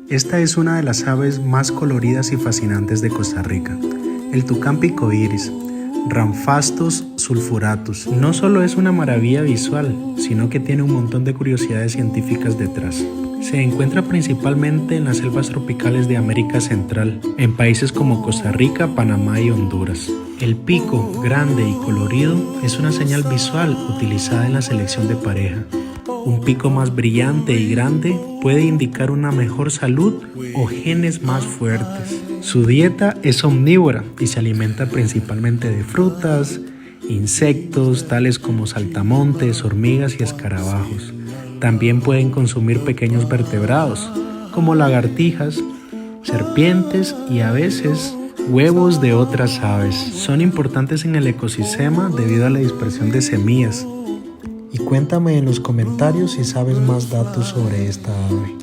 Esta es una de las aves más coloridas y fascinantes de Costa Rica, el tucán picoiris, Ramphastos sulfuratus. No solo es una maravilla visual, sino que tiene un montón de curiosidades científicas detrás. Se encuentra principalmente en las selvas tropicales de América Central, en países como Costa Rica, Panamá y Honduras. El pico, grande y colorido, es una señal visual utilizada en la selección de pareja. Un pico más brillante y grande puede indicar una mejor salud o genes más fuertes. Su dieta es omnívora y se alimenta principalmente de frutas, insectos tales como saltamontes, hormigas y escarabajos. También pueden consumir pequeños vertebrados como lagartijas, serpientes y a veces huevos de otras aves. Son importantes en el ecosistema debido a la dispersión de semillas. Y cuéntame en los comentarios si sabes más datos sobre esta ave.